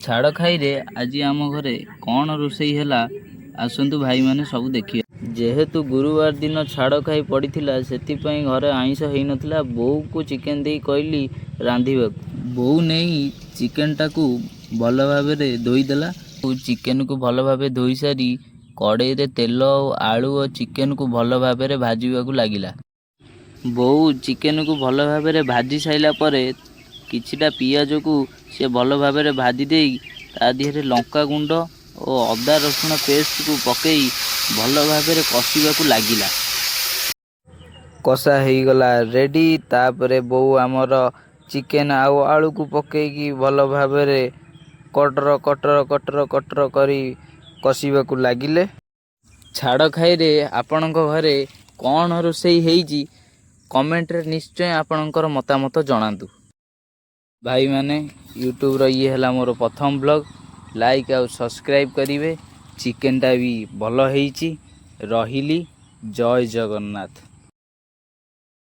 ଛାଡ଼ ଖାଇରେ ଆଜି ଆମ ଘରେ କ'ଣ ରୋଷେଇ ହେଲା ଆସନ୍ତୁ ଭାଇମାନେ ସବୁ ଦେଖିବା। ଯେହେତୁ ଗୁରୁବାର ଦିନ ଛାଡ଼ ଖାଇ ପଡ଼ିଥିଲା ସେଥିପାଇଁ ଘରେ ଆଇଁଷ ହେଇନଥିଲା। ବୋଉକୁ ଚିକେନ୍ ଦେଇ କହିଲି ରାନ୍ଧିବାକୁ। ବୋଉ ନେଇ ଚିକେନ୍ଟାକୁ ଭଲ ଭାବରେ ଧୋଇଦେଲା। ଚିକେନ୍କୁ ଭଲ ଭାବେ ଧୋଇ ସାରି କଡ଼େଇରେ ତେଲ ଆଉ ଆଳୁ ଓ ଚିକେନ୍କୁ ଭଲ ଭାବରେ ଭାଜିବାକୁ ଲାଗିଲା। ବୋଉ ଚିକେନ୍କୁ ଭଲ ଭାବରେ ଭାଜି ସାରିଲା ପରେ କିଛିଟା ପିଆଜକୁ ସେ ଭଲ ଭାବରେ ଭାଜି ଦେଇ ତା ଦେହରେ ଲଙ୍କାଗୁଣ୍ଡ ଓ ଅଦା ରସୁଣ ପେଷ୍ଟକୁ ପକାଇ ଭଲ ଭାବରେ କଷିବାକୁ ଲାଗିଲା। କଷା ହେଇଗଲା ରେଡ଼ି। ତାପରେ ବୋଉ ଆମର ଚିକେନ୍ ଆଉ ଆଳୁକୁ ପକାଇକି ଭଲ ଭାବରେ କଟର କରି କଷିବାକୁ ଲାଗିଲେ। ଛାଡ଼ ଖାଇରେ ଆପଣଙ୍କ ଘରେ କ'ଣ ରୋଷେଇ ହେଇଛି କମେଣ୍ଟରେ ନିଶ୍ଚୟ ଆପଣଙ୍କର ମତାମତ ଜଣାନ୍ତୁ। ଭାଇମାନେ ୟୁଟ୍ୟୁବ୍ର ଇଏ ହେଲା ମୋର ପ୍ରଥମ ବ୍ଲଗ୍। ଲାଇକ୍ ଆଉ ସବସ୍କ୍ରାଇବ୍ କରିବେ। ଚିକେନ୍ଟା ବି ଭଲ ହେଇଛି। ରହିଲି, ଜୟ ଜଗନ୍ନାଥ।